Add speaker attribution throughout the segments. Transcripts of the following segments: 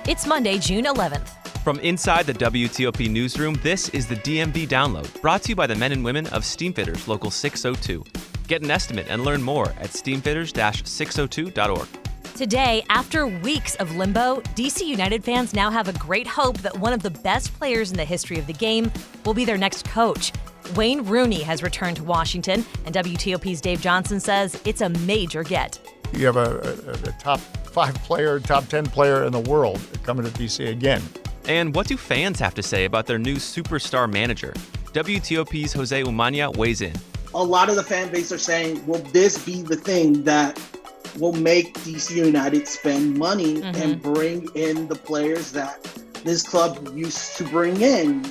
Speaker 1: It's Monday, June 11th.
Speaker 2: From inside the WTOP newsroom, this is the DMV Download, brought to you by the men and women of Steamfitters Local 602. Get an estimate and learn more at steamfitters-602.org.
Speaker 1: Today, after weeks of limbo, DC United fans now have a great hope that one of the best players in the history of the game will be their next coach. Wayne Rooney has returned to Washington, and WTOP's Dave Johnson says it's a major get.
Speaker 3: You have a top 5 player, top 10 player in the world coming to DC again.
Speaker 2: And what do fans have to say about their new superstar manager? WTOP's José Umaña weighs in.
Speaker 4: A lot of the fan base are saying, will this be the thing that will make DC United spend money and bring in the players that this club used to bring in?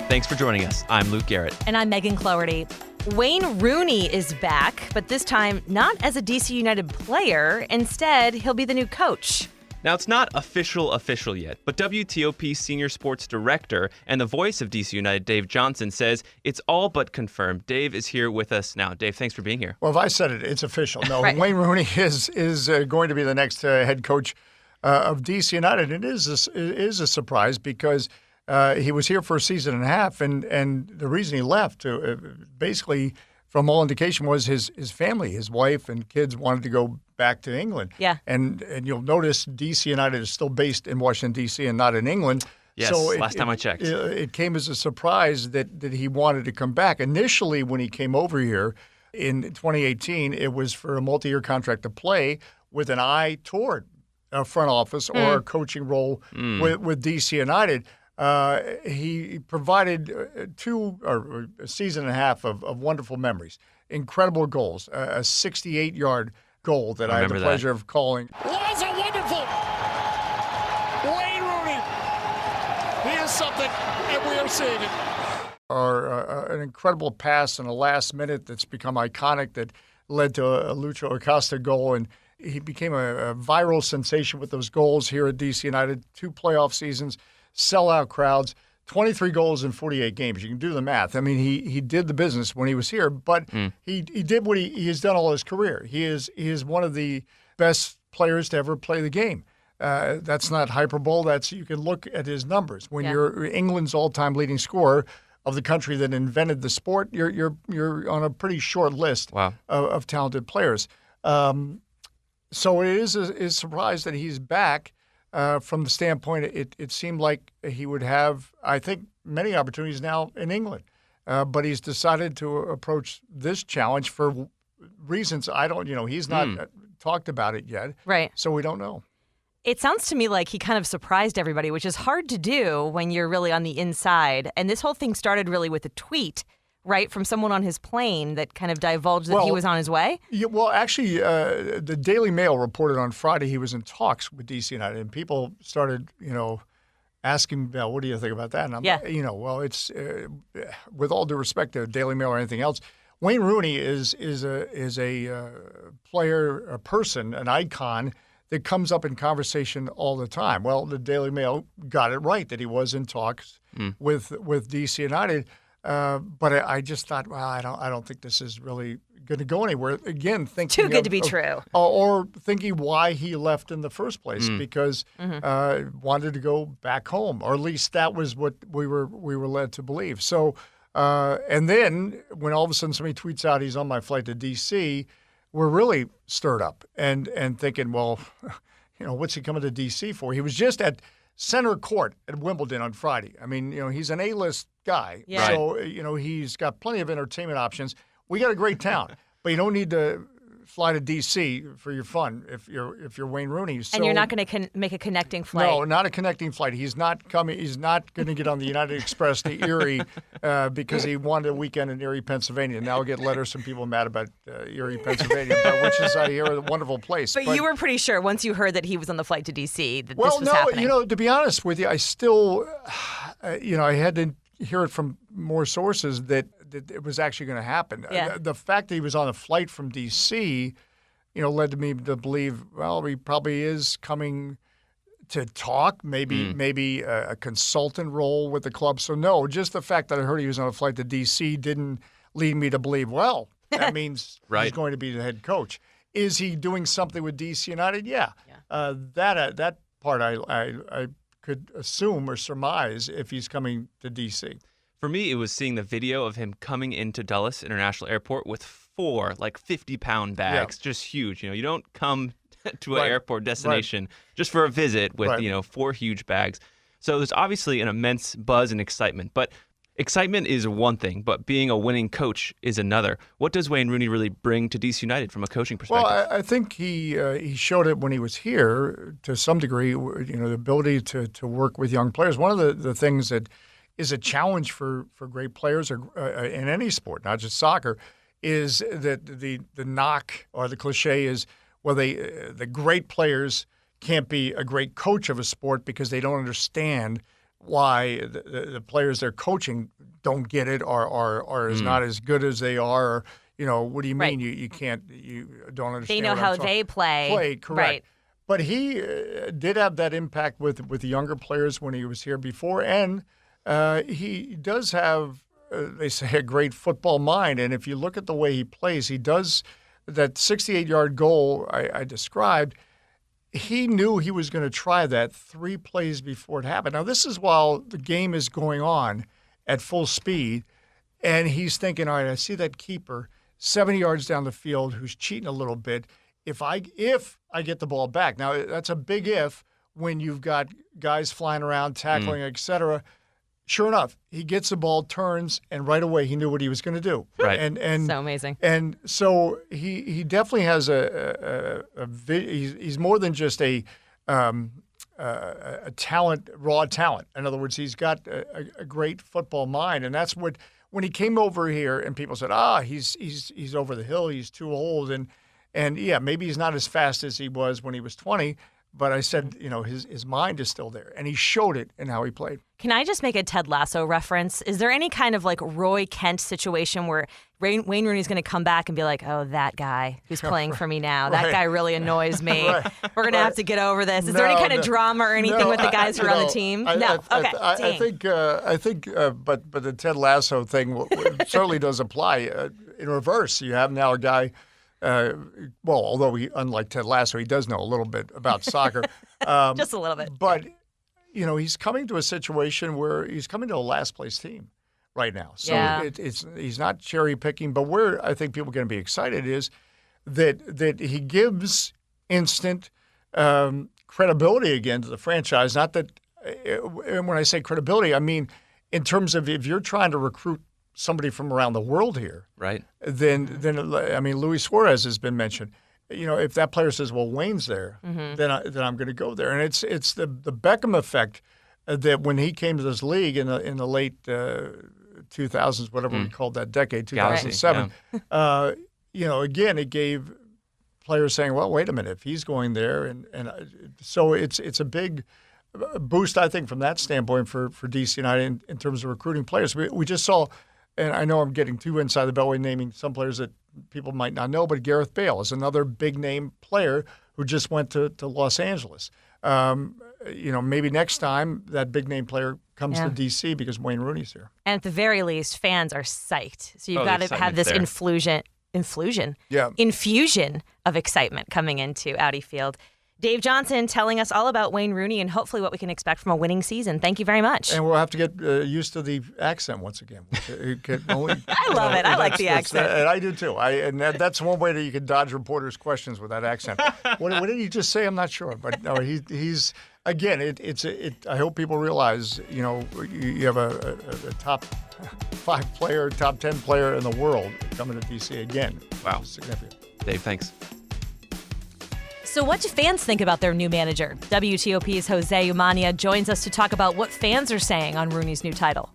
Speaker 2: Thanks for joining us. I'm Luke Garrett.
Speaker 1: And I'm Megan Cloherty. Wayne Rooney is back, but this time not as a DC United player. Instead, he'll be the new coach.
Speaker 2: Now, it's not official yet, but WTOP Senior Sports Director and the voice of DC United, Dave Johnson, says it's all but confirmed. Dave is here with us now. Dave, thanks for being here.
Speaker 3: Well, if I said it, it's official. No,
Speaker 1: Right.
Speaker 3: Wayne Rooney is going to be the next head coach of DC United. It is a surprise because he was here for a season and a half, and the reason he left, basically, from all indication, was his family, his wife and kids wanted to go back to England.
Speaker 1: Yeah.
Speaker 3: And you'll notice DC United is still based in Washington, D.C. and not in England.
Speaker 2: Yes,
Speaker 3: so
Speaker 2: last time I checked.
Speaker 3: It came as a surprise that he wanted to come back. Initially, when he came over here in 2018, it was for a multi-year contract to play with an eye toward a front office or a coaching role with DC United. He provided a season and a half of wonderful memories, incredible goals, a 68-yard goal that I had the pleasure of calling.
Speaker 5: Was it wonderful? Wayne Rooney. He is something, and we are seeing it.
Speaker 3: Or an incredible pass in the last minute that's become iconic that led to a Lucho Acosta goal, and he became a viral sensation with those goals here at DC United. 2 playoff seasons, sellout crowds, 23 goals in 48 games. You can do the math. I mean, he did the business when he was here, but he did what he has done all his career. He is one of the best players to ever play the game. That's not hyperbole. You can look at his numbers. When you're England's all-time leading scorer of the country that invented the sport, you're on a pretty short list of talented players. So it is a surprise that he's back. From the standpoint, it seemed like he would have, I think, many opportunities now in England. But he's decided to approach this challenge for reasons he's not talked about it yet.
Speaker 1: Right.
Speaker 3: So we don't know.
Speaker 1: It sounds to me like he kind of surprised everybody, which is hard to do when you're really on the inside. And this whole thing started really with a tweet, right, from someone on his plane that kind of divulged that he was on his way?
Speaker 3: Yeah, well, actually, the Daily Mail reported on Friday he was in talks with DC United, and people started, asking, what do you think about that? And I'm, it's with all due respect to Daily Mail or anything else, Wayne Rooney is a player, a person, an icon that comes up in conversation all the time. Well, the Daily Mail got it right that he was in talks with DC United. But I just thought, well, I don't think this is really going to go anywhere. Again, thinking
Speaker 1: too good to be true,
Speaker 3: or thinking why he left in the first place because wanted to go back home, or at least that was what we were led to believe. So, and then when all of a sudden somebody tweets out he's on my flight to D.C., we're really stirred up and thinking, well, what's he coming to D.C. for? He was just at center court at Wimbledon on Friday. I mean, he's an A-list guy.
Speaker 1: Yeah.
Speaker 3: So, he's got plenty of entertainment options. We got a great town, but you don't need to fly to D.C. for your fun if you're Wayne Rooney. So,
Speaker 1: and you're not going to make a connecting flight.
Speaker 3: No, not a connecting flight. He's not coming. He's not going to get on the United Express to Erie because he wanted a weekend in Erie, Pennsylvania. Now I'll get letters from people mad about Erie, Pennsylvania, which is, I hear, a wonderful place.
Speaker 1: But you were pretty sure once you heard that he was on the flight to D.C. that
Speaker 3: well,
Speaker 1: this was happening.
Speaker 3: To be honest with you, I still, I had to hear it from more sources that it was actually going to happen.
Speaker 1: Yeah.
Speaker 3: The fact that he was on a flight from D.C., led to me to believe, well, he probably is coming to talk, maybe a consultant role with the club. So, no, just the fact that I heard he was on a flight to D.C. didn't lead me to believe, well, that means he's going to be the head coach. Is he doing something with DC United? Yeah. That part I could assume or surmise if he's coming to D.C.
Speaker 2: For me, it was seeing the video of him coming into Dulles International Airport with 4 50-pound bags, just huge. You don't come to an airport destination just for a visit with 4 huge bags. So there's obviously an immense buzz and excitement, but excitement is one thing, but being a winning coach is another. What does Wayne Rooney really bring to DC United from a coaching perspective?
Speaker 3: Well, I think he showed it when he was here to some degree. The ability to work with young players. One of the things that is a challenge for great players or in any sport, not just soccer, is that the knock or the cliche is, well, the great players can't be a great coach of a sport because they don't understand why the players they're coaching don't get it or is not as good as they are. Or, what do you mean you don't understand?
Speaker 1: They know how they play.
Speaker 3: Correct.
Speaker 1: Right.
Speaker 3: But he did have that impact with the younger players when he was here before, and he does have, they say, a great football mind. And if you look at the way he plays, he does that 68-yard goal I described. He knew he was going to try that 3 plays before it happened. Now, this is while the game is going on at full speed, and he's thinking, all right, I see that keeper 70 yards down the field who's cheating a little bit. If I get the ball back. Now, that's a big if when you've got guys flying around, tackling, et cetera. Sure enough, he gets the ball, turns, and right away he knew what he was going to do.
Speaker 2: Right.
Speaker 3: And
Speaker 1: so amazing.
Speaker 3: And so he definitely has he's more than just a talent, raw talent. In other words, he's got a great football mind, and that's what when he came over here and people said, he's over the hill, he's too old, and yeah, maybe he's not as fast as he was when he was 20. But I said, his mind is still there, and he showed it in how he played.
Speaker 1: Can I just make a Ted Lasso reference? Is there any kind of Roy Kent situation where Wayne Rooney's going to come back and be like, oh, that guy who's playing for me now, that guy really annoys me. We're going to have to get over this. Is there any kind of drama or anything with the guys who are on the team? No. Okay.
Speaker 3: I think, but the Ted Lasso thing certainly does apply in reverse. You have now a guy. Although unlike Ted Lasso, he does know a little bit about soccer.
Speaker 1: Just a little bit.
Speaker 3: But, he's coming to a situation where he's coming to a last-place team right now. So he's not cherry-picking. But where I think people are going to be excited is that he gives instant credibility again to the franchise. Not that and when I say credibility, I mean in terms of if you're trying to recruit somebody from around the world here,
Speaker 2: right?
Speaker 3: Then Luis Suarez has been mentioned. If that player says, "Well, Wayne's there," then I'm going to go there. And it's the Beckham effect that when he came to this league in the late 2000s, whatever we called that decade, 2007. Again, it gave players saying, "Well, wait a minute, if he's going there," and so it's a big boost, I think, from that standpoint for DC United in terms of recruiting players. We just saw. And I know I'm getting too inside the beltway naming some players that people might not know, but Gareth Bale is another big-name player who just went to Los Angeles. Maybe next time that big-name player comes to D.C. because Wayne Rooney's here. And
Speaker 1: at the very least, fans are psyched. So you've got to have this infusion of excitement coming into Audi Field. Dave Johnson telling us all about Wayne Rooney and hopefully what we can expect from a winning season. Thank you very much.
Speaker 3: And we'll have to get used to the accent once again.
Speaker 1: I love it. I like the accent.
Speaker 3: And I do too. And that's one way that you can dodge reporters' questions with that accent. What did he just say? I'm not sure. But no, he's again. I hope people realize. You have a top 5 player, top 10 player in the world coming to DC again.
Speaker 2: Wow,
Speaker 3: significant.
Speaker 2: Dave, thanks.
Speaker 1: So what do fans think about their new manager? WTOP's José Umaña joins us to talk about what fans are saying on Rooney's new title.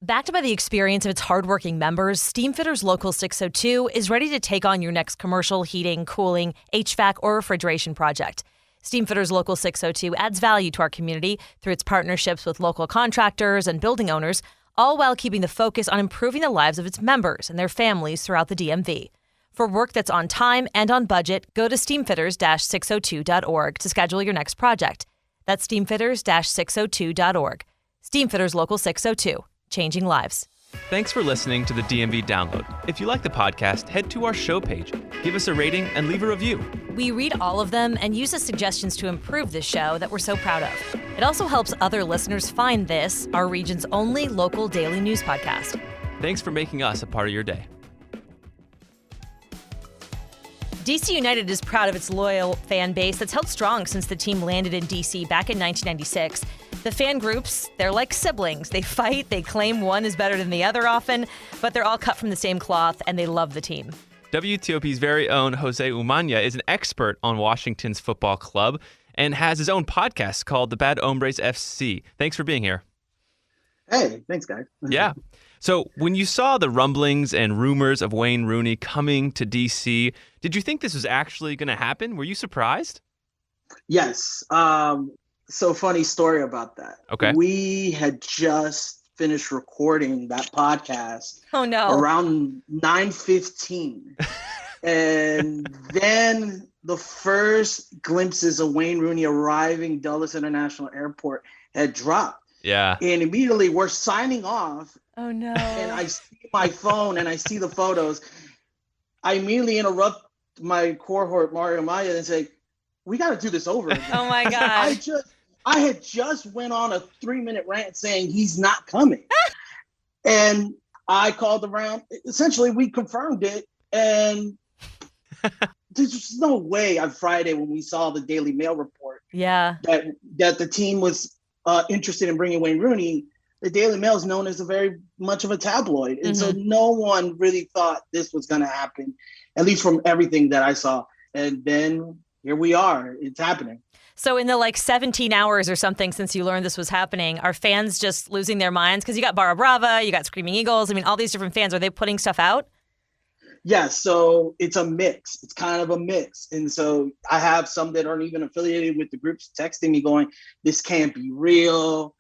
Speaker 1: Backed by the experience of its hardworking members, Steamfitters Local 602 is ready to take on your next commercial, heating, cooling, HVAC, or refrigeration project. Steamfitters Local 602 adds value to our community through its partnerships with local contractors and building owners, all while keeping the focus on improving the lives of its members and their families throughout the DMV. For work that's on time and on budget, go to steamfitters-602.org to schedule your next project. That's steamfitters-602.org. Steamfitters Local 602, changing lives.
Speaker 2: Thanks for listening to the DMV Download. If you like the podcast, head to our show page, give us a rating, and leave a review.
Speaker 1: We read all of them and use as suggestions to improve this show that we're so proud of. It also helps other listeners find this, our region's only local daily news podcast.
Speaker 2: Thanks for making us a part of your day.
Speaker 1: DC United is proud of its loyal fan base that's held strong since the team landed in DC back in 1996. The fan groups, they're like siblings. They fight, they claim one is better than the other often, but they're all cut from the same cloth and they love the team.
Speaker 2: WTOP's very own José Umaña is an expert on Washington's football club and has his own podcast called the Bad Hombres FC. Thanks for being here.
Speaker 4: Hey, thanks, guys.
Speaker 2: Yeah. So when you saw the rumblings and rumors of Wayne Rooney coming to DC, did you think this was actually going to happen? Were you surprised?
Speaker 4: Yes. So funny story about that.
Speaker 2: Okay.
Speaker 4: We had just finished recording that podcast.
Speaker 1: Oh, no.
Speaker 4: Around 9:15. And then the first glimpses of Wayne Rooney arriving Dulles International Airport had dropped.
Speaker 2: Yeah.
Speaker 4: And immediately we're signing off.
Speaker 1: Oh, no.
Speaker 4: And I see my phone and I see the photos. I immediately interrupt my cohort, Mario Maya, and say, we got to do this over again.
Speaker 1: Oh, my God.
Speaker 4: I had just went on a 3-minute rant saying he's not coming. And I called around. Essentially, we confirmed it. And there's no way on Friday when we saw the Daily Mail report that the team was interested in bringing Wayne Rooney. The Daily Mail is known as very much of a tabloid. And so no one really thought this was going to happen, at least from everything that I saw. And then here we are. It's happening.
Speaker 1: So in the 17 hours or something since you learned this was happening, are fans just losing their minds? Because you got Barra Brava, you got Screaming Eagles. I mean, all these different fans, are they putting stuff out?
Speaker 4: Yeah, so it's a mix. It's kind of a mix. And so I have some that aren't even affiliated with the groups texting me going, this can't be real.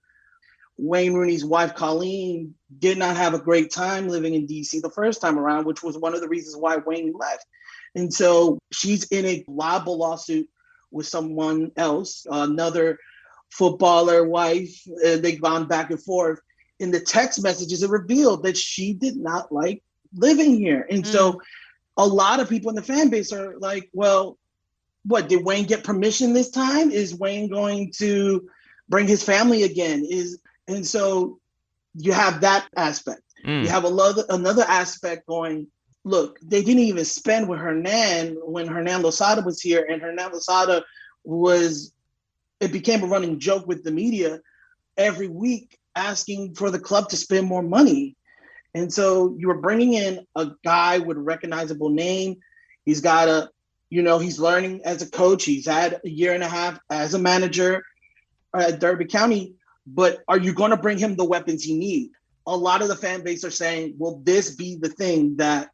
Speaker 4: Wayne Rooney's wife, Colleen, did not have a great time living in DC the first time around, which was one of the reasons why Wayne left. And so she's in a libel lawsuit with someone else, another footballer wife. They've gone back and forth. In the text messages, it revealed that she did not like living here. And so a lot of people in the fan base are like, well, what, did Wayne get permission this time? Is Wayne going to bring his family again? And so you have that aspect. You have another aspect going, look, they didn't even spend with Hernan when Hernan Losada was here, and Hernan Losada it became a running joke with the media every week asking for the club to spend more money. And so you were bringing in a guy with a recognizable name. He's got he's learning as a coach. He's had a year and a half as a manager at Derby County. But are you going to bring him the weapons he needs? A lot of the fan base are saying, will this be the thing that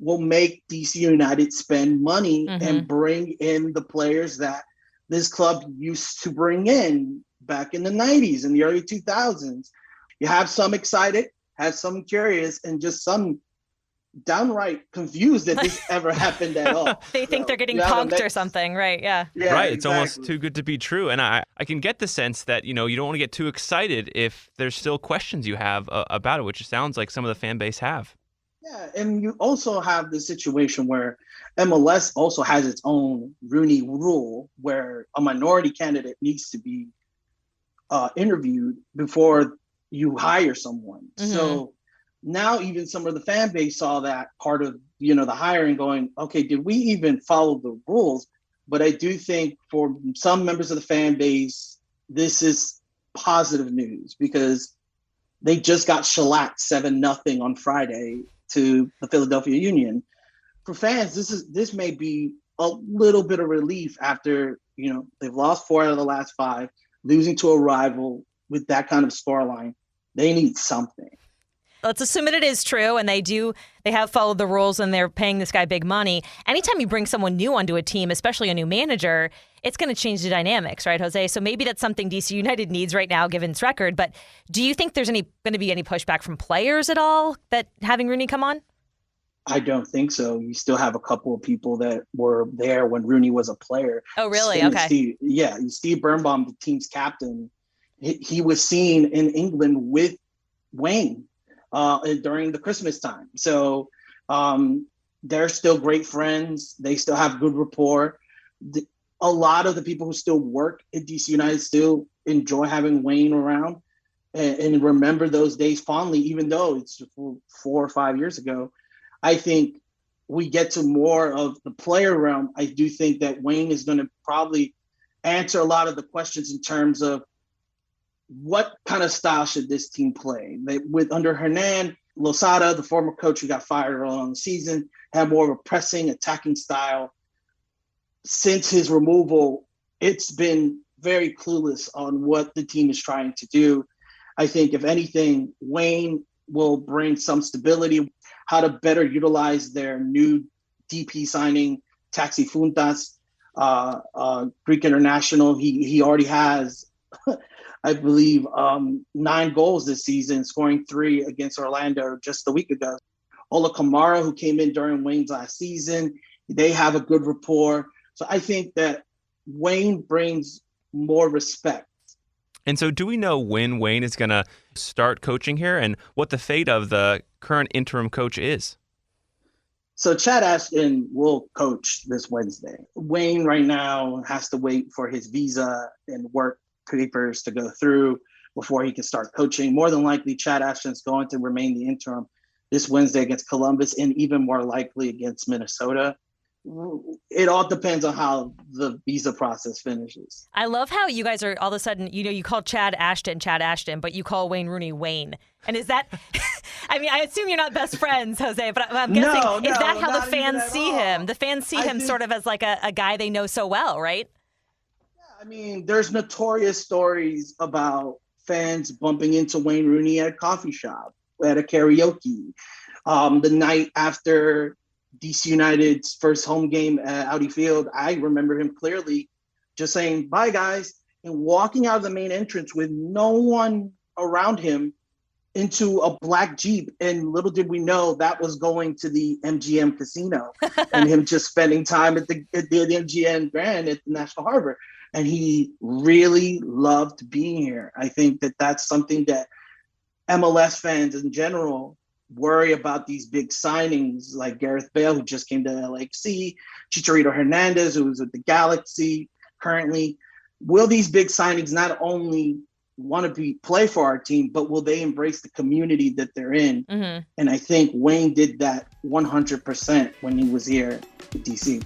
Speaker 4: will make DC United spend money and bring in the players that this club used to bring in back in the 90s and the early 2000s? You have some excited, have some curious, and just some downright confused that this ever happened at all.
Speaker 1: They think they're getting punked or something, right? Yeah.
Speaker 2: Right.
Speaker 4: Exactly.
Speaker 2: It's almost too good to be true. And I can get the sense that, you don't want to get too excited if there's still questions you have about it, which sounds like some of the fan base have.
Speaker 4: Yeah, and you also have the situation where MLS also has its own Rooney rule where a minority candidate needs to be interviewed before you hire someone. So now even some of the fan base saw that part of, the hiring going, okay, did we even follow the rules? But I do think for some members of the fan base, this is positive news because they just got shellacked 7-0 on Friday to the Philadelphia Union. For fans, this may be a little bit of relief after, they've lost 4 out of the last 5, losing to a rival with that kind of scoreline. They need something.
Speaker 1: Let's assume that it is true and they have followed the rules and they're paying this guy big money. Anytime you bring someone new onto a team, especially a new manager, it's going to change the dynamics, right, Jose? So maybe that's something DC United needs right now, given its record. But do you think there's going to be any pushback from players at all that having Rooney come on?
Speaker 4: I don't think so. You still have a couple of people that were there when Rooney was a player.
Speaker 1: Oh, really? Okay.
Speaker 4: Steve Birnbaum, the team's captain, he was seen in England with Wayne. during the Christmas time. So they're still great friends. They still have good rapport. A lot of the people who still work at DC United still enjoy having Wayne around and remember those days fondly, even though it's 4 or 5 years ago. I think we get to more of the player realm. I do think that Wayne is going to probably answer a lot of the questions in terms of what kind of style should this team play. With under Hernan Losada, the former coach who got fired early on the season, had more of a pressing, attacking style. Since his removal, it's been very clueless on what the team is trying to do. I think, if anything, Wayne will bring some stability, how to better utilize their new DP signing, Taxi Funtas, Greek international. He already has, I believe, 9 goals this season, scoring 3 against Orlando just a week ago. Ola Kamara, who came in during Wayne's last season, they have a good rapport. So I think that Wayne brings more respect.
Speaker 2: And so do we know when Wayne is going to start coaching here and what the fate of the current interim coach is?
Speaker 4: So Chad Ashton will coach this Wednesday. Wayne right now has to wait for his visa and work papers to go through before he can start coaching. More than likely, Chad Ashton's going to remain the interim this Wednesday against Columbus and even more likely against Minnesota. It all depends on how the visa process finishes.
Speaker 1: I love how you guys are all of a sudden, you call Chad Ashton, but you call Wayne Rooney Wayne. And is that, I mean, I assume you're not best friends, Jose, but I'm guessing, is that how the fans see him? The fans see him sort of as like a guy they know so well, right?
Speaker 4: Yeah, I mean, there's notorious stories about fans bumping into Wayne Rooney at a coffee shop, at a karaoke. The night after DC United's first home game at Audi Field, I remember him clearly just saying, "Bye, guys," and walking out of the main entrance with no one around him into a black Jeep. And little did we know that was going to the MGM casino and him just spending time at the MGM Grand at the National Harbor. And he really loved being here. I think that that's something that MLS fans in general worry about, these big signings like Gareth Bale, who just came to LAFC, Chicharito Hernandez, who was with the Galaxy currently. Will these big signings not only want to play for our team, but will they embrace the community that they're in? Mm-hmm. And I think Wayne did that 100% when he was here at DC.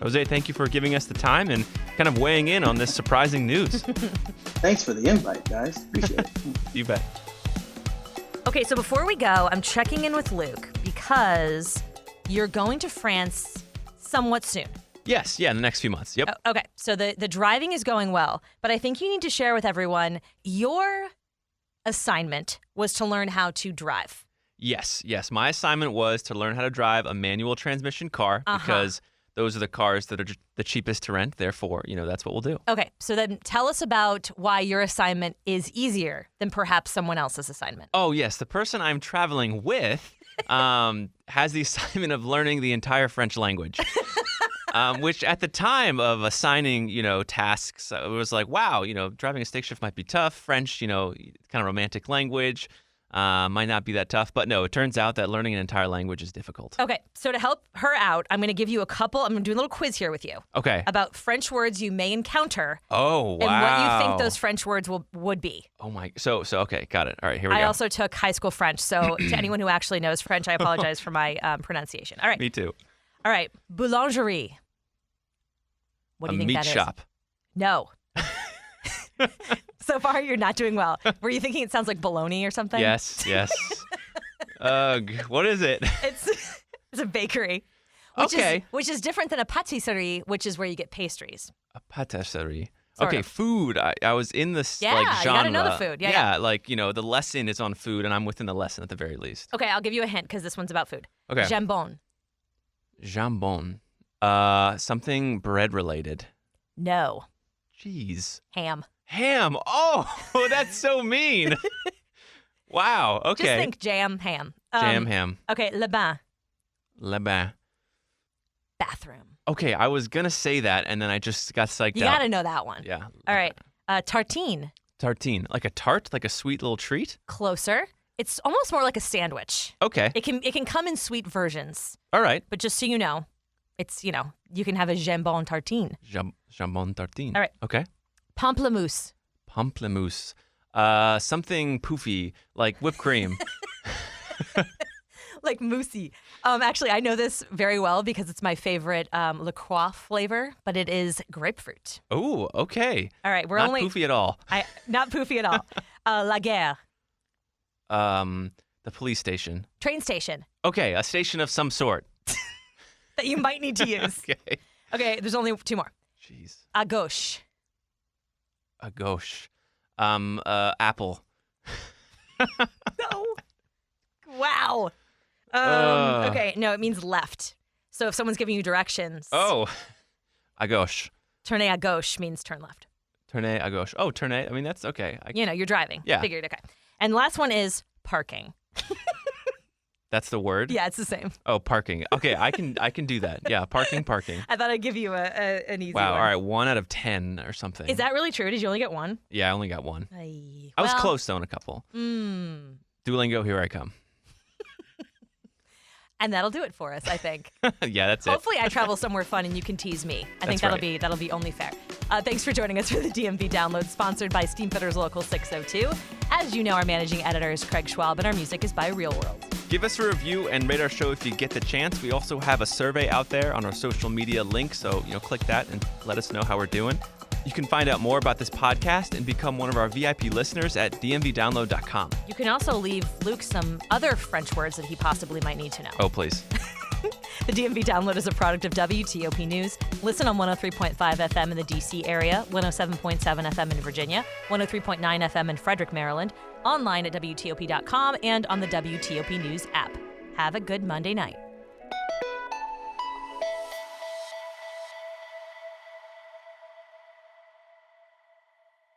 Speaker 2: Jose, thank you for giving us the time and kind of weighing in on this surprising news.
Speaker 4: Thanks for the invite, guys. Appreciate it.
Speaker 2: You bet.
Speaker 1: Okay, so before we go, I'm checking in with Luke because you're going to France somewhat soon.
Speaker 2: Yes, in the next few months. Yep.
Speaker 1: Okay, so the driving is going well, but I think you need to share with everyone your assignment was to learn how to drive.
Speaker 2: Yes. My assignment was to learn how to drive a manual transmission car because those are the cars that are the cheapest to rent. Therefore, that's what we'll do. Okay,
Speaker 1: so then tell us about why your assignment is easier than perhaps someone else's assignment.
Speaker 2: Oh, yes. The person I'm traveling with has the assignment of learning the entire French language, which at the time of assigning, tasks, it was like, wow, driving a stick shift might be tough. French, kind of romantic language. Might not be that tough, but no, it turns out that learning an entire language is difficult.
Speaker 1: Okay, so to help her out, I'm going to give you I'm going to do a little quiz here with you.
Speaker 2: Okay.
Speaker 1: About French words you may encounter.
Speaker 2: Oh, wow.
Speaker 1: And what you think those French words would be.
Speaker 2: Oh my, so okay, got it. All right, here we go.
Speaker 1: I also took high school French, so to anyone who actually knows French, I apologize for my pronunciation. All right.
Speaker 2: Me too.
Speaker 1: All right, boulangerie. What do you think that is?
Speaker 2: A meat shop.
Speaker 1: No. So far, you're not doing well. Were you thinking it sounds like bologna or something?
Speaker 2: Yes. What is it?
Speaker 1: It's a bakery. Which is different than a pâtisserie, which is where you get pastries.
Speaker 2: A pâtisserie.
Speaker 1: Sort
Speaker 2: okay,
Speaker 1: of.
Speaker 2: Food. I was in this
Speaker 1: genre.
Speaker 2: Yeah,
Speaker 1: you gotta know the food. Yeah.
Speaker 2: Like, the lesson is on food, and I'm within the lesson at the very least.
Speaker 1: Okay, I'll give you a hint because this one's about food.
Speaker 2: Okay.
Speaker 1: Jambon.
Speaker 2: Something bread related.
Speaker 1: No.
Speaker 2: Jeez.
Speaker 1: Ham.
Speaker 2: Oh, that's so mean. Wow. Okay.
Speaker 1: Just think jam, ham.
Speaker 2: Ham.
Speaker 1: Okay, le bain. Bathroom.
Speaker 2: Okay, I was going to say that, and then I just got psyched out.
Speaker 1: You got to know that one.
Speaker 2: Yeah.
Speaker 1: All right. Tartine.
Speaker 2: Tartine. Like a tart? Like a sweet little treat?
Speaker 1: Closer. It's almost more like a sandwich.
Speaker 2: Okay.
Speaker 1: It can come in sweet versions.
Speaker 2: All right.
Speaker 1: But just so you know, it's, you can have a jambon tartine.
Speaker 2: Jambon tartine.
Speaker 1: All right.
Speaker 2: Okay.
Speaker 1: Pamplemousse.
Speaker 2: Pamplemousse. Something poofy, like whipped cream.
Speaker 1: Like moussey. Actually, I know this very well because it's my favorite La Croix flavor, but it is grapefruit.
Speaker 2: Oh, okay.
Speaker 1: All right, we're
Speaker 2: Not
Speaker 1: only
Speaker 2: poofy at all.
Speaker 1: Not poofy at all. La Gare.
Speaker 2: The police station.
Speaker 1: Train station
Speaker 2: Okay, a station of some sort.
Speaker 1: that you might need to use.
Speaker 2: Okay.
Speaker 1: Okay, there's only 2 more.
Speaker 2: Jeez.
Speaker 1: À gauche.
Speaker 2: A gauche. Apple.
Speaker 1: No. Wow. Okay, no, it means left. So if someone's giving you directions,
Speaker 2: Oh, à gauche.
Speaker 1: tourner à gauche means turn left.
Speaker 2: Tourner à gauche. Oh, tourner. I mean, that's okay.
Speaker 1: You're driving.
Speaker 2: Yeah.
Speaker 1: Figured, okay. And the last one is parking.
Speaker 2: That's the word?
Speaker 1: Yeah, it's the same.
Speaker 2: Oh, parking. Okay, I can do that. Yeah, parking.
Speaker 1: I thought I'd give you an easy one.
Speaker 2: Wow, all right, 1 out of 10 or something.
Speaker 1: Is that really true? Did you only get one?
Speaker 2: Yeah, I only got 1.
Speaker 1: I
Speaker 2: I was close though in a couple.
Speaker 1: Mm.
Speaker 2: Duolingo, here I come.
Speaker 1: And that'll do it for us, I think.
Speaker 2: Yeah, that's it.
Speaker 1: Hopefully I travel somewhere fun and you can tease me. I think that'll be only fair. Thanks for joining us for the DMV Download, sponsored by Steamfitters Local 602. As you know, our managing editor is Craig Schwab, and our music is by Real World.
Speaker 2: Give us a review and rate our show if you get the chance. We also have a survey out there on our social media link, so click that and let us know how we're doing. You can find out more about this podcast and become one of our VIP listeners at dmvdownload.com.
Speaker 1: You can also leave Luke some other French words that he possibly might need to know.
Speaker 2: Oh, please.
Speaker 1: The DMV Download is a product of WTOP News. Listen on 103.5 FM in the D.C. area, 107.7 FM in Virginia, 103.9 FM in Frederick, Maryland, online at WTOP.com and on the WTOP News app. Have a good Monday night.